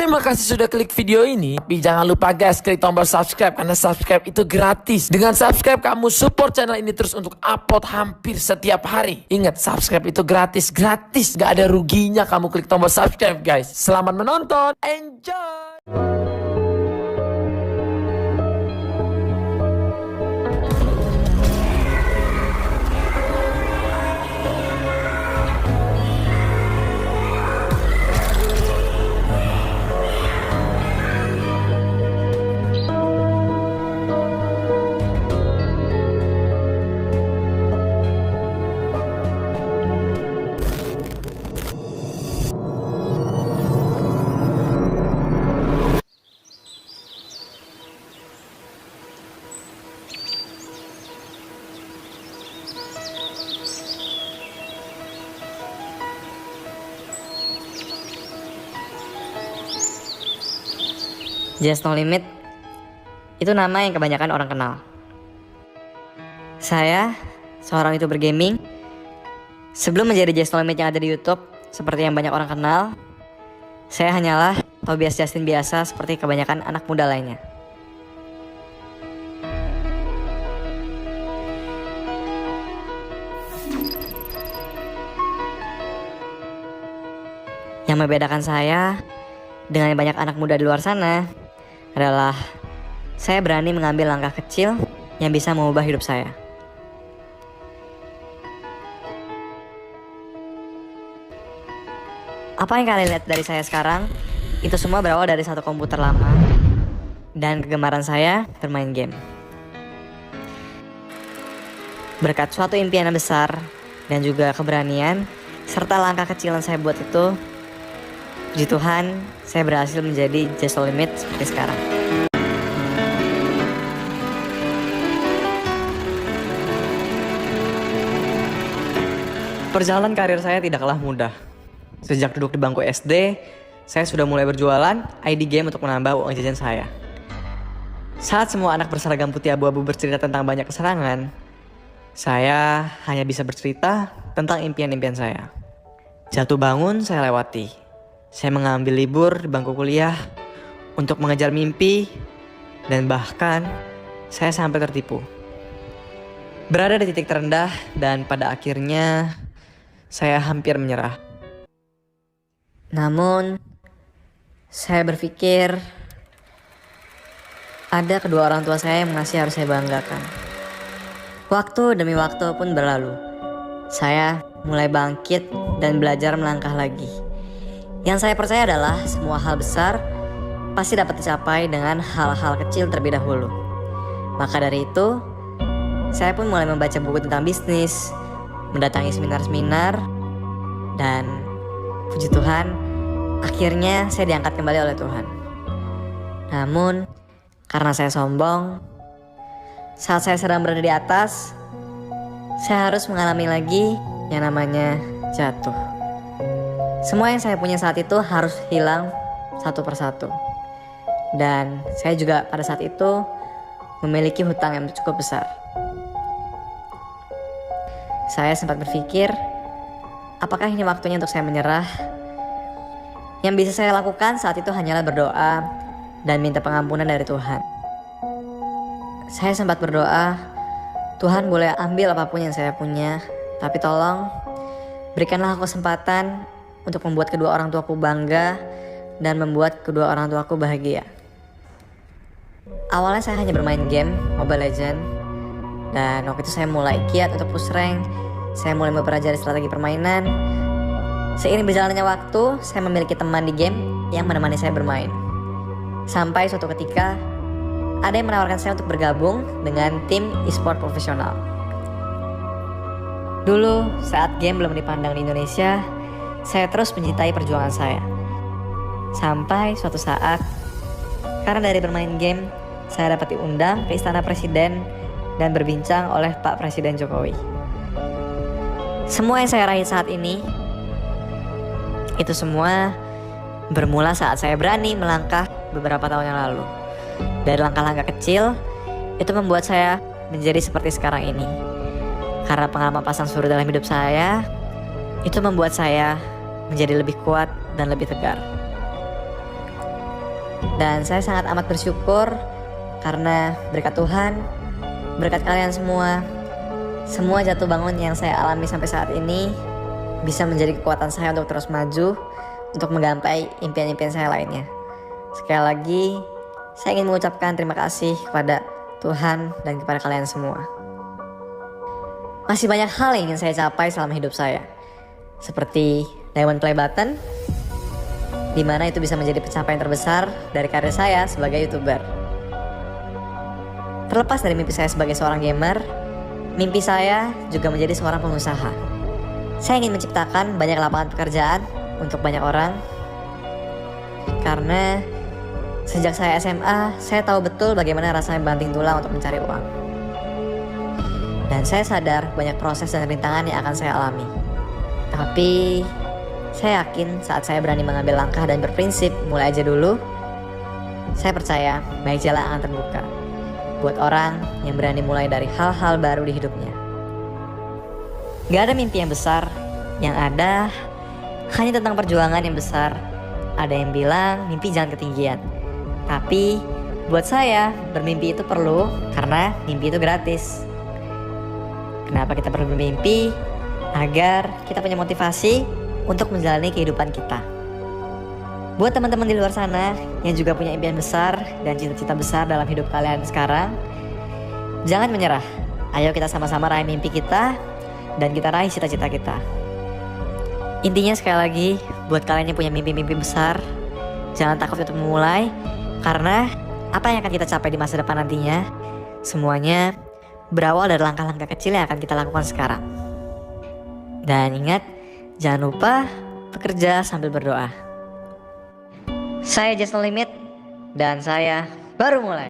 Terima kasih sudah klik video ini. Tapi jangan lupa guys, klik tombol subscribe karena subscribe itu gratis. Dengan subscribe kamu support channel ini terus untuk upload hampir setiap hari. Ingat, subscribe itu gratis. Gak ada ruginya kamu klik tombol subscribe guys. Selamat menonton. Enjoy. Just No Limit itu nama yang kebanyakan orang kenal. Saya, seorang YouTuber gaming, sebelum menjadi Just No Limit yang ada di YouTube seperti yang banyak orang kenal, saya hanyalah Tobias Justin biasa seperti kebanyakan anak muda lainnya. Yang membedakan saya dengan banyak anak muda di luar sana adalah saya berani mengambil langkah kecil yang bisa mengubah hidup saya. Apa yang kalian lihat dari saya sekarang, itu semua berawal dari satu komputer lama dan kegemaran saya bermain game. Berkat suatu impian yang besar dan juga keberanian serta langkah kecil yang saya buat itu, puji Tuhan, saya berhasil menjadi Just No Limit seperti sekarang. Perjalanan karir saya tidaklah mudah. Sejak duduk di bangku SD, saya sudah mulai berjualan ID game untuk menambah uang jajan saya. Saat semua anak berseragam putih abu-abu bercerita tentang banyak kesenangan, saya hanya bisa bercerita tentang impian-impian saya. Jatuh bangun saya lewati. Saya mengambil libur di bangku kuliah untuk mengejar mimpi, dan bahkan saya sampai tertipu. Berada di titik terendah dan pada akhirnya saya hampir menyerah. Namun, saya berpikir ada kedua orang tua saya yang masih harus saya banggakan. Waktu demi waktu pun berlalu. Saya mulai bangkit dan belajar melangkah lagi. Yang saya percaya adalah semua hal besar pasti dapat dicapai dengan hal-hal kecil terlebih dahulu. Maka dari itu, saya pun mulai membaca buku tentang bisnis, mendatangi seminar-seminar, dan puji Tuhan, akhirnya saya diangkat kembali oleh Tuhan. Namun, karena saya sombong, saat saya sedang berada di atas, saya harus mengalami lagi yang namanya jatuh. Semua yang saya punya saat itu harus hilang satu persatu. Dan saya juga pada saat itu memiliki hutang yang cukup besar. Saya sempat berpikir, apakah ini waktunya untuk saya menyerah? Yang bisa saya lakukan saat itu hanyalah berdoa dan minta pengampunan dari Tuhan. Saya sempat berdoa, Tuhan boleh ambil apapun yang saya punya, tapi tolong berikanlah aku kesempatan untuk membuat kedua orang tuaku bangga dan membuat kedua orang tuaku bahagia. Awalnya saya hanya bermain game Mobile Legends, dan waktu itu saya mulai giat untuk push rank. Saya mulai mempelajari strategi permainan. Seiring berjalannya waktu, saya memiliki teman di game yang menemani saya bermain. Sampai suatu ketika, ada yang menawarkan saya untuk bergabung dengan tim e-sport profesional. Dulu, saat game belum dipandang di Indonesia, saya terus mencintai perjuangan saya. Sampai suatu saat, karena dari bermain game, saya dapat diundang ke Istana Presiden dan berbincang oleh Pak Presiden Jokowi. Semua yang saya raih saat ini, itu semua bermula saat saya berani melangkah beberapa tahun yang lalu. Dari langkah-langkah kecil, itu membuat saya menjadi seperti sekarang ini. Karena pengalaman pasang surut dalam hidup saya, itu membuat saya menjadi lebih kuat dan lebih tegar. Dan saya sangat amat bersyukur karena berkat Tuhan, berkat kalian semua jatuh bangun yang saya alami sampai saat ini bisa menjadi kekuatan saya untuk terus maju, untuk menggapai impian-impian saya lainnya. Sekali lagi, saya ingin mengucapkan terima kasih kepada Tuhan dan kepada kalian semua. Masih banyak hal yang ingin saya capai selama hidup saya, seperti Diamond Play Button, di mana itu bisa menjadi pencapaian terbesar dari karir saya sebagai YouTuber. Terlepas dari mimpi saya sebagai seorang gamer, mimpi saya juga menjadi seorang pengusaha. Saya ingin menciptakan banyak lapangan pekerjaan untuk banyak orang, karena sejak saya SMA, saya tahu betul bagaimana rasanya banting tulang untuk mencari uang. Dan saya sadar banyak proses dan rintangan yang akan saya alami. Tapi saya yakin saat saya berani mengambil langkah dan berprinsip mulai aja dulu, saya percaya banyak jalan akan terbuka buat orang yang berani mulai dari hal-hal baru di hidupnya. Gak ada mimpi yang besar, yang ada hanya tentang perjuangan yang besar. Ada yang bilang mimpi jangan ketinggian, tapi buat saya bermimpi itu perlu karena mimpi itu gratis. Kenapa kita perlu bermimpi? Agar kita punya motivasi untuk menjalani kehidupan kita. Buat teman-teman di luar sana yang juga punya impian besar dan cita-cita besar dalam hidup kalian sekarang, jangan menyerah. Ayo kita sama-sama raih mimpi kita dan kita raih cita-cita kita. Intinya sekali lagi, buat kalian yang punya mimpi-mimpi besar, jangan takut untuk memulai, karena apa yang akan kita capai di masa depan nantinya, semuanya berawal dari langkah-langkah kecil yang akan kita lakukan sekarang. Dan ingat, jangan lupa bekerja sambil berdoa. Saya Just No Limit, dan saya baru mulai.